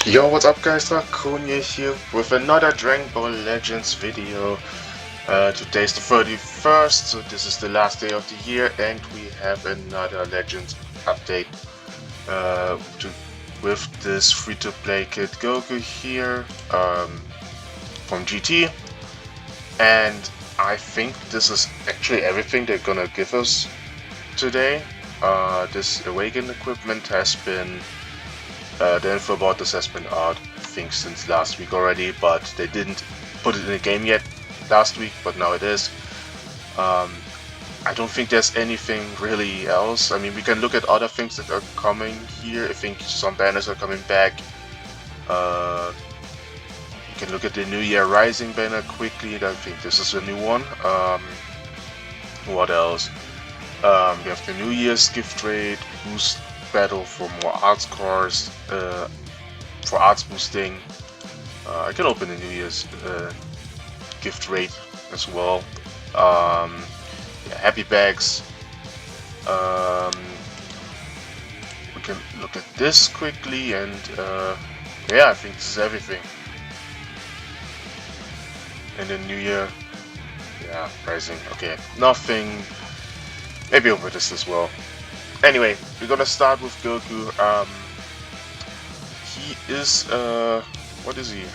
Yo, what's up guys, Draconia here with another Dragon Ball Legends video. Today's the 31st, so this is the last day of the year and we have another Legends update with this free-to-play Kid Goku here from GT. And I think this is actually everything they're gonna give us today. This Awaken equipment has been the info about this has been out, I think, since last week already, but they didn't put it in the game yet last week, but now it is. I don't think there's anything really else. I mean, we can look at other things that are coming here. I think some banners are coming back. You can look at the New Year Rising banner quickly. I think this is a new one. What else? We have the New Year's gift rate boost battle for more arts cores, for arts boosting. I can open the New Year's gift rate as well. Yeah, happy bags. We can look at this quickly, and yeah, I think this is everything. And the New Year, yeah, Rising. Okay, nothing. Maybe over this as well. Anyway, we're gonna start with Goku. He is what is he?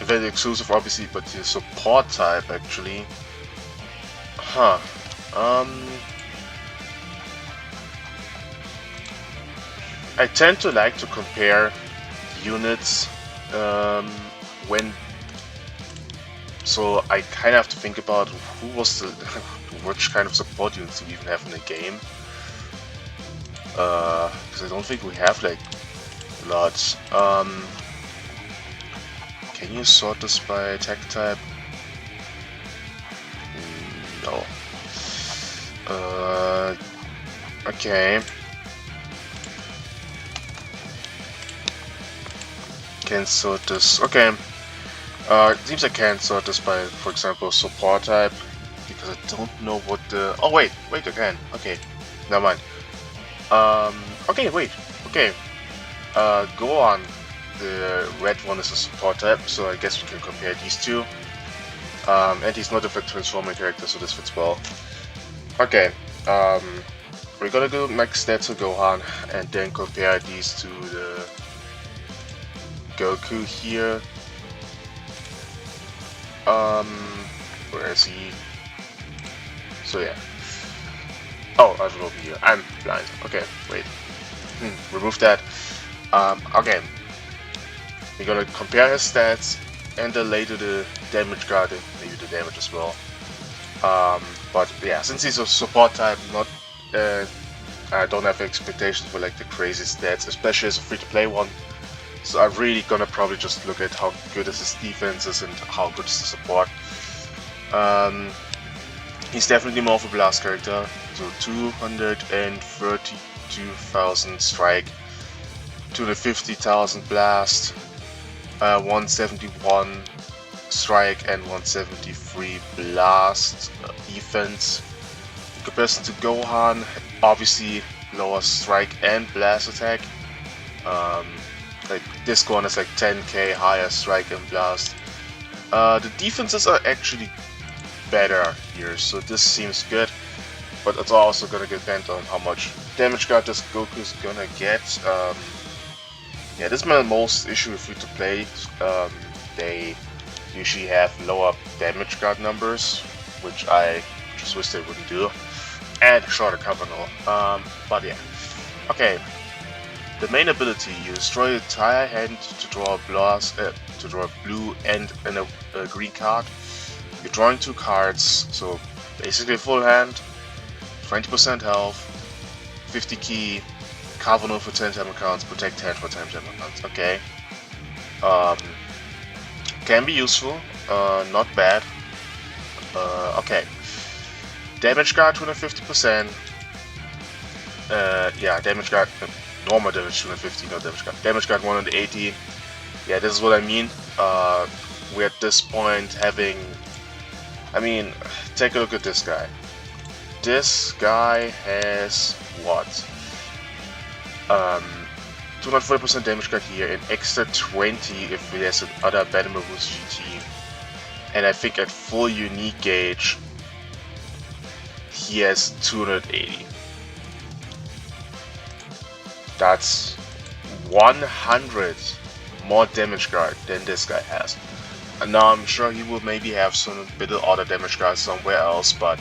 Event exclusive, obviously, but he's support type actually. Huh. I tend to like to compare units when. So I kind of have to think about who was the which kind of support units do we even have in the game. Because I don't think we have like lots. Can you sort this by attack type? No. Okay. Can sort this. Okay. It seems I can't sort this by, for example, support type, because I don't know what the. Oh wait, I can. Okay, never mind. Okay, wait. Okay. Go on. The red one is a support type, so I guess we can compare these two. And he's not a transforming character, so this fits well. Okay. We're gonna go max stats to Gohan, and then compare these to the Goku here. Where is he? So yeah. Oh, I should open here. I'm blind. Okay, wait. Remove that. Okay. We're gonna compare his stats and then later the damage card and maybe the damage as well. But yeah, since he's a support type, I don't have expectations for like the crazy stats, especially as a free-to-play one. So I'm really gonna probably just look at how good is his defenses and how good is the support. He's definitely more of a blast character. So 232,000 strike, 250,000 blast, 171 strike and 173 blast defense. In comparison to Gohan, obviously lower strike and blast attack. Like this one is like 10k higher strike and blast. The defenses are actually better here, so this seems good, but it's also gonna depend on how much damage guard this Goku's gonna get. Yeah, this is my most issue with free to play. They usually have lower damage guard numbers, which I just wish they wouldn't do, and shorter cover null. But yeah, okay. The main ability: you destroy the entire hand to draw a blue and a green card. You're drawing 2 cards, so basically full hand, 20% health, 50 key, cover null for 10 time accounts, protect hand for 10 time accounts. Okay. Can be useful, not bad. Okay. Damage guard 250%. Yeah, damage guard. Normal damage 250, no damage guard. Damage guard 180. Yeah, this is what I mean. We're at this point having. I mean, take a look at this guy. This guy has what? 240% damage card here, an extra 20 if there's another Battle Moves GT. And I think at full unique gauge, he has 280. That's 100 more damage card than this guy has. And now I'm sure he will maybe have some bit of other damage cards somewhere else, but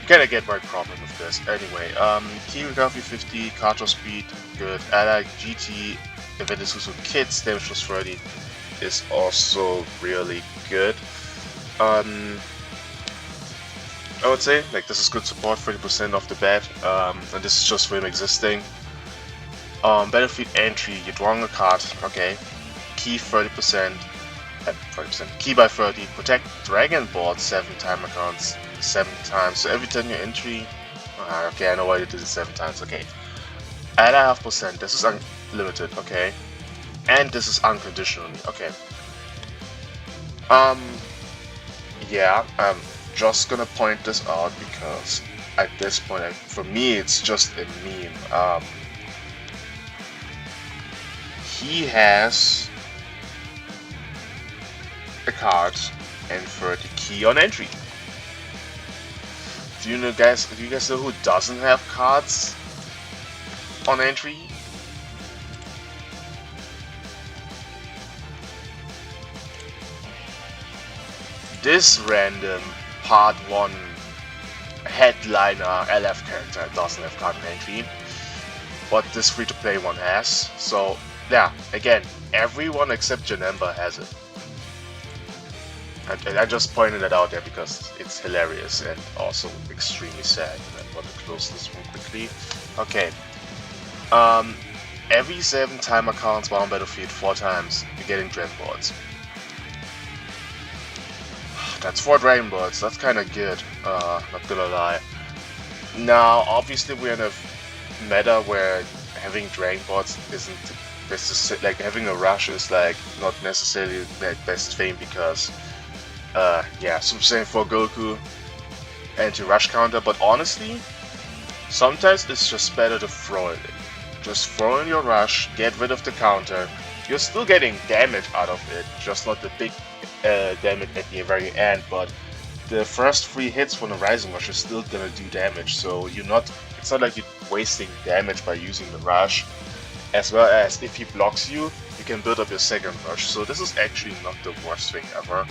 you kinda get my problem with this. Anyway, key recovery 50, card speed, good. Ally GT, if it is also kids, damage plus 30 is also really good. I would say, like, this is good support, 30% off the bat, and this is just for him existing. Battlefield entry, you're drawing a card, okay. Key 30%, 30%, key by 30, protect Dragonball 7 timer counts 7 times, so every time you entry, okay, I know why you did it 7 times, okay. Add a half percent, this is unlimited, okay. And this is unconditionally, okay. Yeah, I'm just gonna point this out because at this point, for me, it's just a meme. He has a card and 30 key on entry. Do you guys know who doesn't have cards on entry? This random part 1 headliner LF character doesn't have card on entry, but this free-to-play one has. So yeah, again, everyone except Janemba has it. And I just pointed it out there because it's hilarious and also extremely sad. And I want to close this one quickly. Okay. Every 7 timer counts while on battlefield 4 times, you're getting Dragonballs. That's 4 Dragonballs, that's kinda good, not gonna lie. Now, obviously we're in a meta where having Dragonballs isn't like having a rush is like not necessarily the best thing because yeah, Super Saiyan 4 Goku anti-rush counter, but honestly sometimes it's just better to throw it in. Just throw in your rush, get rid of the counter, you're still getting damage out of it, just not the big damage at the very end, but the first 3 hits from the Rising Rush is still gonna do damage, so it's not like you're wasting damage by using the rush. As well as if he blocks you, you can build up your second rush. So this is actually not the worst thing ever.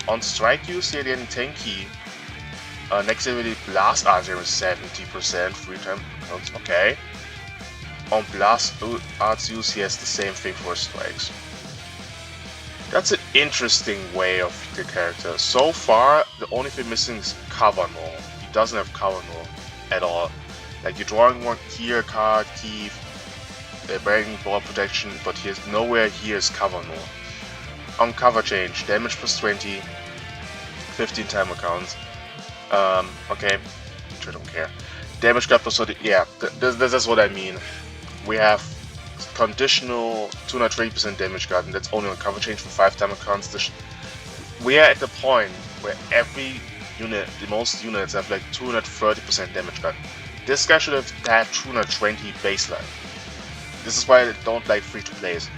On strike use, you're getting 10 key. Next ability, blast arts is 70% free time counts. Okay. On blast arts use, he has the same thing for strikes. That's an interesting way of the character. So far, the only thing missing is cover null. He doesn't have cover null at all. Like you're drawing one here card, key. Dragonball protection, but he has nowhere here is cover null. On cover change, damage plus 20, 15 timer counts. Okay, which I don't care. Damage card plus 30, yeah, this is what I mean. We have conditional 220% damage card, and that's only on cover change for 5 timer counts. We are at the point where every unit, the most units have like 230% damage card. This guy should have had 220 baseline. This is why I don't like free-to-plays.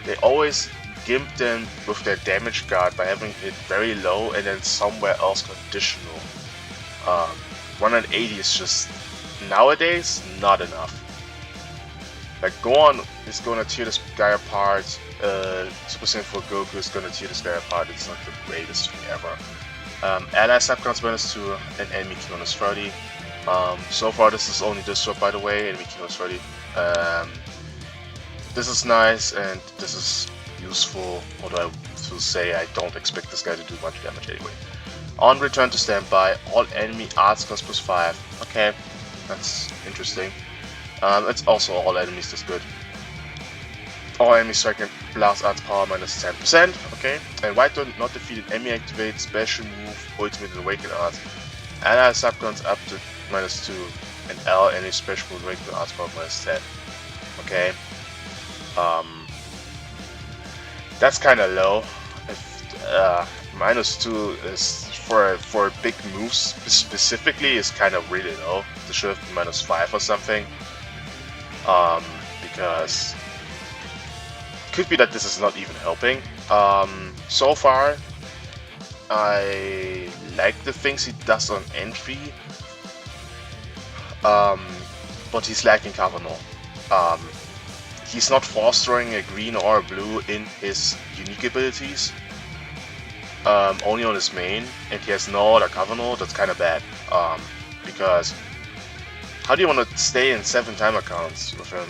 They always gimp them with their damage guard by having it very low and then somewhere else conditional. 180 is just, nowadays, not enough. Like, Gohan is gonna tear this guy apart, Super Saiyan 4 Goku is gonna tear this guy apart, it's not the greatest thing ever. Ally subcounts -2 and enemy key -30. So far this is only this swap, by the way, enemy key -30. This is nice and this is useful, although I will say I don't expect this guy to do much damage anyway. On return to standby, all enemy arts cost +5. Okay, that's interesting. It's also all enemies, that's good. All enemies strike and blast arts power -10%. Okay, and white not defeated enemy activate special move, ultimate and awaken arts. Ally subcons up to -2, and L any special move awaken arts power -10. Okay. That's kind of low. If, -2 is for big moves specifically is kind of really low. This should have been -5 or something. because it could be that this is not even helping. So far, I like the things he does on entry, but he's lacking Kavanaugh. He's not fostering a green or a blue in his unique abilities, only on his main, and he has no other Kavanaugh. That's kind of bad, because how do you want to stay in 7 timer counts with him?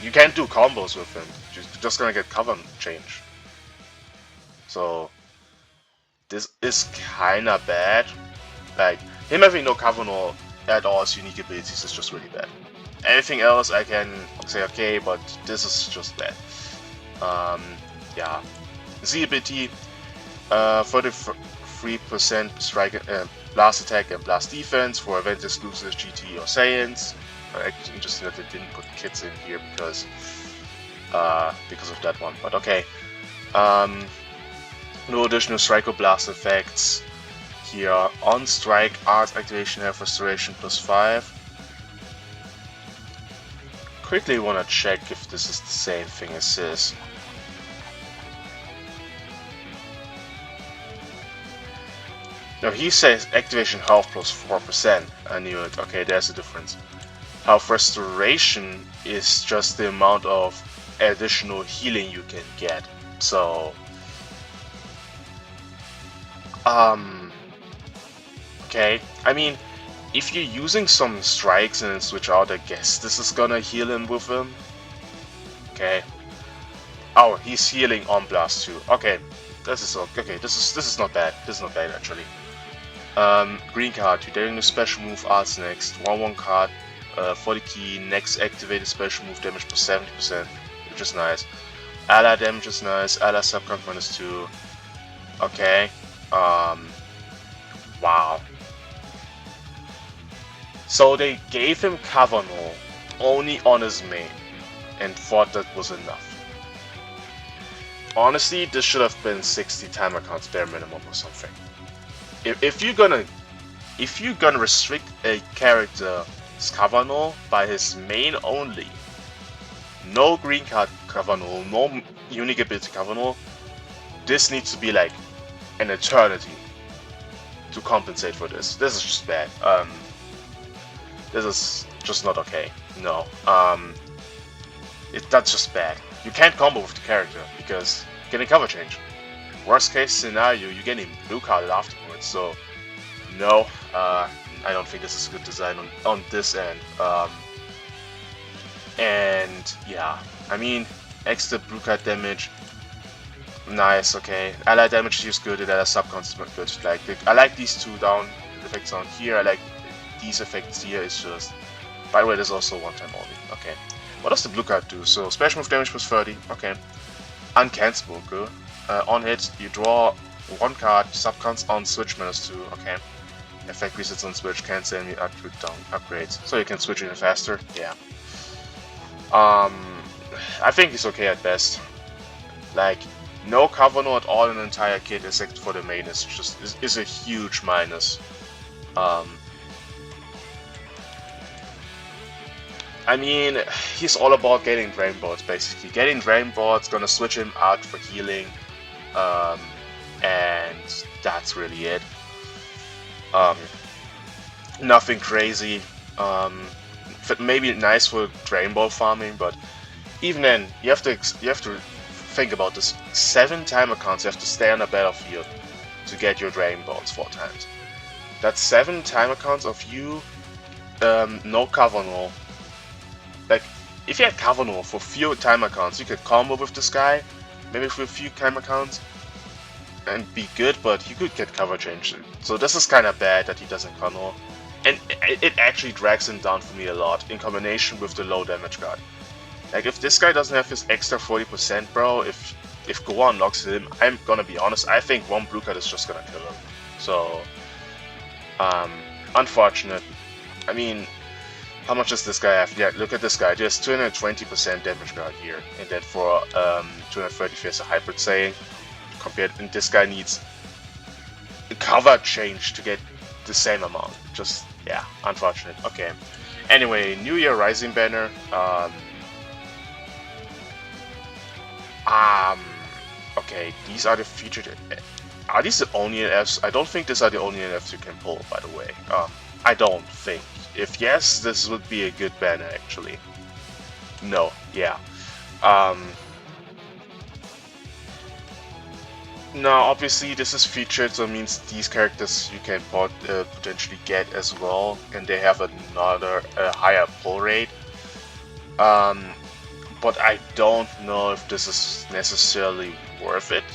You can't do combos with him. You're just gonna get cover change. So this is kinda bad. Like, him having no Kavanaugh at all as unique abilities is just really bad. Anything else I can say okay, but this is just bad. Yeah. Z ability, 33% strike, blast attack and blast defense for event exclusive GT or Saiyans. Actually interesting that they didn't put kids in here because of that one, but okay. No additional strike or blast effects. Here on strike, art activation, health restoration +5. Quickly want to check if this is the same thing as this. No, he says activation health +4%. I knew it. Okay, there's a difference. Health restoration is just the amount of additional healing you can get. So, okay. I mean, if you're using some strikes and then switch out, I guess this is gonna heal him with him. Okay. Oh, he's healing on blast too. Okay, this is okay. This is not bad. This is not bad actually. Green card. You're doing the special move arts next. 1/1 card. For the key, next activated special move damage +70%, which is nice. Ally damage is nice. Ally subcount -2. Okay. Wow. So they gave him Kavanaugh only on his main and thought that was enough. Honestly, this should have been 60 timer counts bare minimum or something. If you're gonna restrict a character's Kavanaugh by his main only, no green card Kavanaugh, no unique ability Kavanaugh, this needs to be like an eternity to compensate for this. This is just bad. This is just not okay. No. That's just bad. You can't combo with the character because you're getting cover change. Worst case scenario, you're getting blue carded afterwards. So no, I don't think this is a good design on this end. And yeah, I mean, extra blue card damage, nice, okay. Ally damage is good, and ally subcons is not good. Like, I like these two down effects on here. I like these effects here. It's just, by the way, there's also one time only. Okay, what does the blue card do? So special move damage +30. Okay, uncancelable. Good. On hit, you draw 1 card. Subcons on switch -2. Okay. Effect resets on switch, cancel any upgrades. So you can switch even faster. Yeah. I think it's okay at best. Like, no Kavanaugh at all in the entire kit except for the main is a huge minus. I mean, he's all about getting Dragon Balls basically. Getting Dragon Balls gonna switch him out for healing, and that's really it. Nothing crazy. Maybe nice for Dragon Ball farming, but even then, you have to think about this. 7 timer counts. You have to stay on the battlefield to get your Dragon Balls 4 times. That's 7 timer counts of you, no Kavanaugh. Like, if you had Kavanaugh for few timer counts, you could combo with this guy, maybe for a few timer counts, and be good, but he could get cover change. So this is kind of bad that he doesn't Kavanaugh. And it actually drags him down for me a lot, in combination with the low damage card. Like, if this guy doesn't have his extra 40%, bro, if Goku unlocks him, I'm gonna be honest, I think 1 blue card is just gonna kill him. So, unfortunate. I mean, how much does this guy have? Yeah, look at this guy. There's 220% damage card here, and then for 230 he has a hybrid saying. And this guy needs a cover change to get the same amount. Just, yeah, unfortunate. Okay. Anyway, New Year Rising banner. Um, okay, these are the featured. Are these the only NFs? I don't think these are the only NFs you can pull, by the way. I don't think. If yes, this would be a good banner, actually. No, yeah. Now, obviously, this is featured, so it means these characters you can potentially get as well, and they have another higher pull rate. But I don't know if this is necessarily worth it.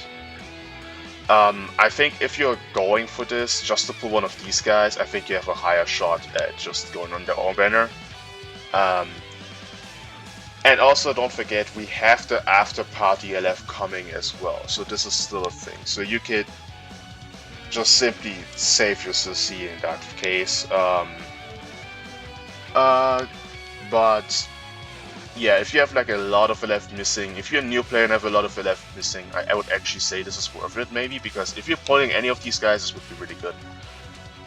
I think if you're going for this just to pull one of these guys, I think you have a higher shot at just going on their own banner. And also, don't forget, we have the after party LF coming as well, so this is still a thing. So you could just simply save your CC in that case. But yeah, if you have like a lot of LF missing, if you're a new player and have a lot of LF missing, I would actually say this is worth it, maybe, because if you're pulling any of these guys, this would be really good.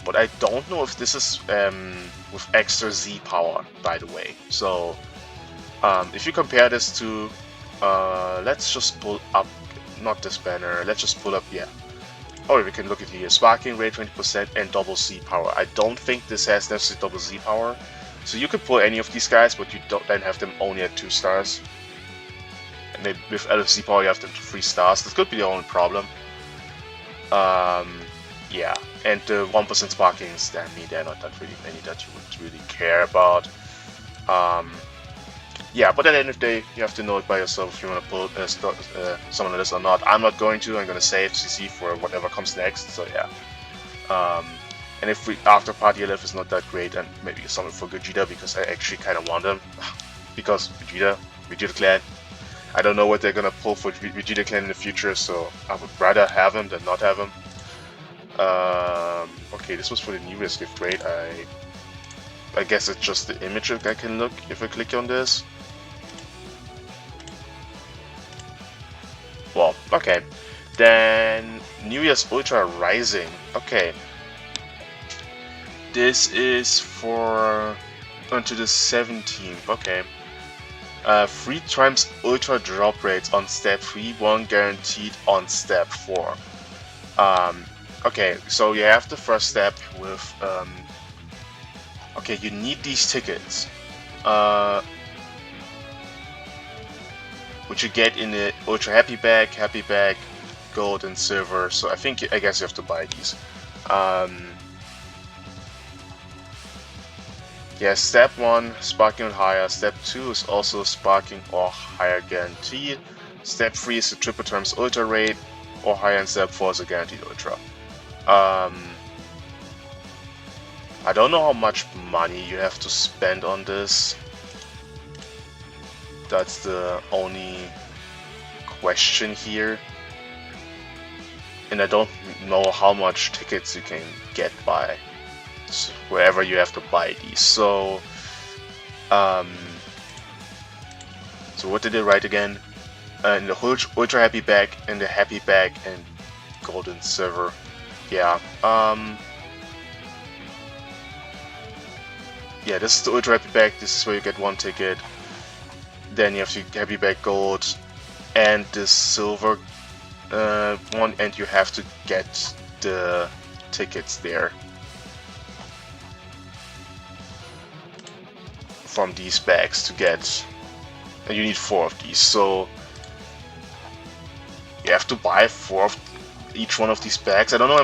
But I don't know if this is with extra Z power, by the way. So if you compare this to, let's just pull up, not this banner, let's just pull up, yeah. Oh, we can look at here, sparking rate 20% and double Z power. I don't think this has necessarily double Z power. So you could pull any of these guys, but you don't then have them only at 2 stars. And maybe with LFZ power you have them to 3 stars. This could be the only problem. Yeah, and the 1% sparkings, I mean, they're not that really many that you would really care about. Yeah, but at the end of the day, you have to know it by yourself if you want to pull someone on this or not. I'm not going to. I'm going to save CC for whatever comes next. So yeah. And if after party LF is not that great, and maybe summon for Gogeta because I actually kind of want them, because Vegeta clan. I don't know what they're gonna pull for Vegeta clan in the future, so I would rather have him than not have him. Okay, this was for the New Year's gift, right? I guess it's just the image I can look if I click on this. Well, okay. Then New Year's Ultra Rising. Okay. This is for until the 17th. Okay. 3 times Ultra drop rates on step 3, 1 guaranteed on step 4. Okay, so you have the first step with okay, you need these tickets. Which you get in the Ultra Happy Bag, Gold and Silver. So I guess you have to buy these. Yeah, step 1, sparking or higher. Step 2 is also sparking or higher guaranteed. Step 3 is the triple times ultra rate or higher, and step 4 is a guaranteed ultra. I don't know how much money you have to spend on this. That's the only question here. And I don't know how much tickets you can get by wherever you have to buy these. So so what did they write again? In the Ultra Happy Bag, and the Happy Bag, and Gold and Silver. Yeah. Yeah, this is the Ultra Happy Bag. This is where you get 1 ticket. Then you have the Happy Bag Gold and the Silver one, and you have to get the tickets there from these bags to get, and you need 4 of these, so you have to buy 4 of each one of these bags. I don't know how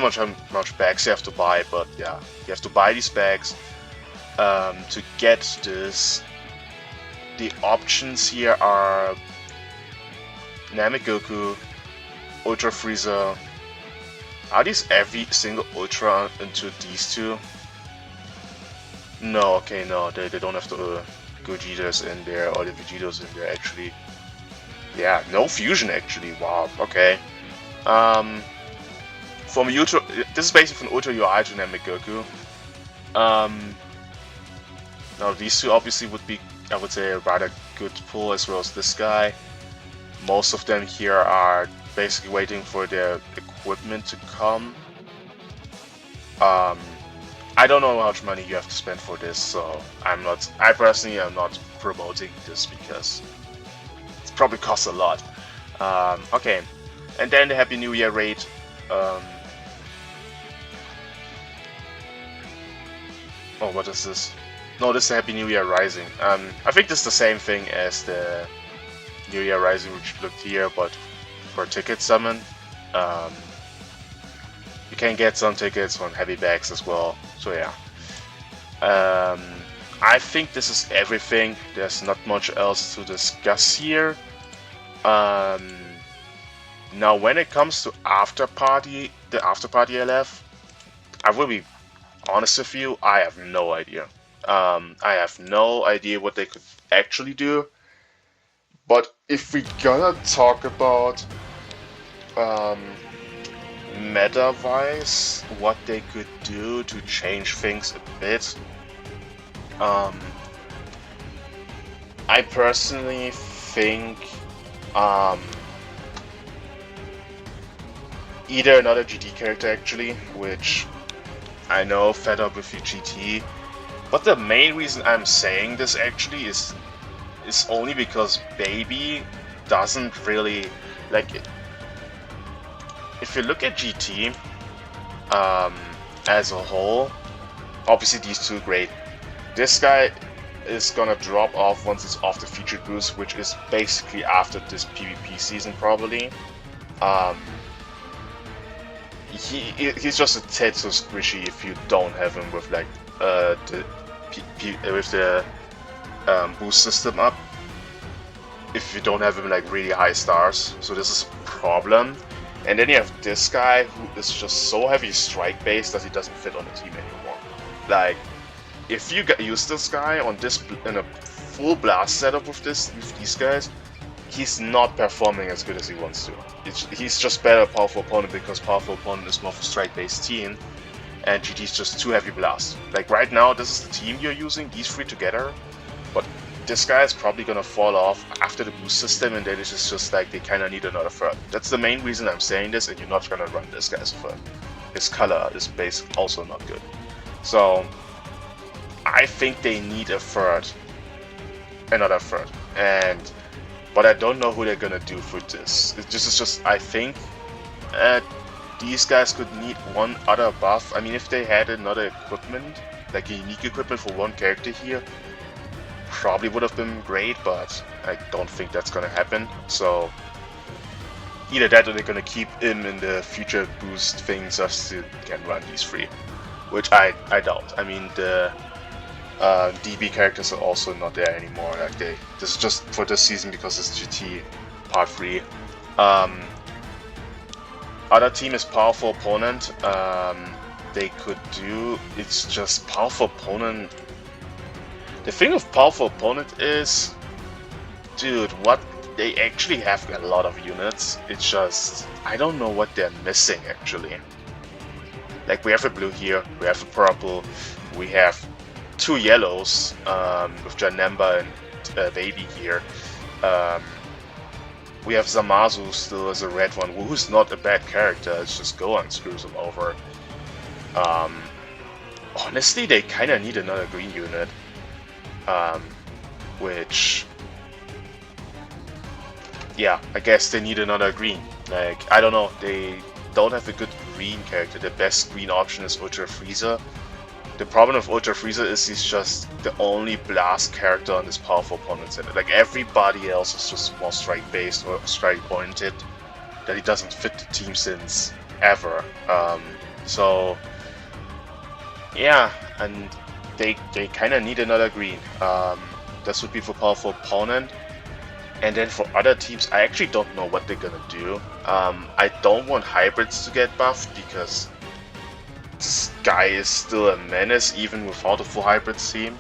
much bags you have to buy, but yeah, you have to buy these bags to get this. The options here are Namek Goku, Ultra Frieza. Are these every single Ultra into these 2? No, okay, no, they don't have the Gogetas in there, or the Vegetas in there, actually. Yeah, no fusion, actually, wow, okay. From Ultra, this is basically from Ultra UI to Namek Goku. Now these 2 obviously would be, I would say, a rather good pull, as well as this guy. Most of them here are basically waiting for their equipment to come. I don't know how much money you have to spend for this, so I personally am not promoting this because it probably costs a lot. Okay, and then the Happy New Year raid. Oh, what is this? No, this is the Happy New Year Rising. I think this is the same thing as the New Year Rising which looked here, but for ticket summon. You can get some tickets on heavy bags as well. So yeah. I think this is everything. There's not much else to discuss here. Now, when it comes to after party, the after party LF, I will be honest with you. I have no idea. I have no idea what they could actually do. But if we gonna talk about meta-wise, what they could do to change things a bit, I personally think either another GT character actually, which I know fed up with your GT, but the main reason I'm saying this actually is only because Baby doesn't really like it. If you look at GT as a whole, obviously these two great. This guy is gonna drop off once it's off the featured boost, which is basically after this PvP season probably. He's just a tad so squishy if you don't have him with like the boost system up. If you don't have him like really high stars, so this is a problem. And then you have this guy who is just so heavy strike based that he doesn't fit on the team anymore. Like, if you use this guy on this in a full blast setup with these guys, he's not performing as good as he wants to. He's just better powerful opponent because powerful opponent is more of a strike based team, and GT's just too heavy blast. Like right now, this is the team you're using, these three together, but this guy is probably gonna fall off after the boost system, and then it's just like they kind of need another third. That's the main reason I'm saying this, and you're not gonna run this guy as a third. His color is base also not good. So I think they need a third, another third, but I don't know who they're gonna do for this. This is just, I think these guys could need one other buff. I mean, if they had another equipment, like a unique equipment for one character here, probably would have been great, but I don't think that's gonna happen. So either that or they're gonna keep him in the future boost thing just to can run these three, which I doubt. I mean, the DB characters are also not there anymore. Like this is just for this season because it's GT Part 3. Other team is powerful opponent. They could do, it's just powerful opponent. The thing with powerful opponent is, dude, what they actually have a lot of units. It's just, I don't know what they're missing actually. Like we have a blue here, we have a purple, we have two yellows with Janemba and Baby here. We have Zamasu still as a red one, who's not a bad character. It's just Gohan screws him over. Honestly, they kind of need another green unit. Which, yeah, I guess they need another green. Like, I don't know, they don't have a good green character. The best green option is Ultra Frieza. The problem with Ultra Frieza is he's just the only blast character on this powerful opponent set. Like, everybody else is just more strike based or strike pointed, that he doesn't fit the team since ever. So yeah, and they kind of need another green. This would be for powerful opponent. And then for other teams, I actually don't know what they're gonna do. I don't want hybrids to get buffed because this guy is still a menace even without a full hybrid team.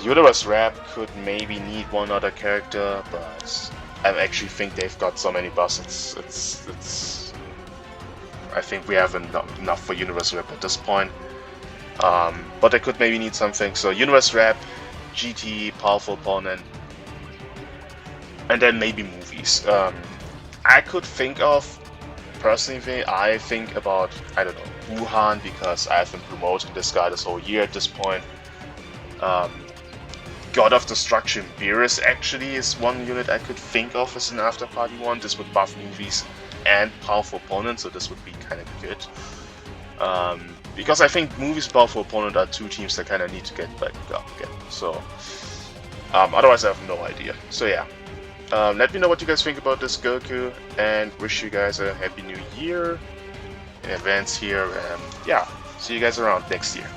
Universe Rap could maybe need one other character, but I actually think they've got so many buffs. It's I think we have enough for Universe Rap at this point. But they could maybe need something. So Universe Rap, GT, powerful opponent, and then maybe movies. I could think of, personally, I think about, I don't know, Wuhan, because I've been promoting this guy this whole year at this point. God of Destruction Beerus actually is one unit I could think of as an after party one. This would buff movies and powerful opponents, so this would be kind of good. Because I think movies and powerful opponent are two teams that kind of need to get back up again. So otherwise I have no idea. So yeah, let me know what you guys think about this Goku, and wish you guys a happy new year in advance here. Yeah, see you guys around next year.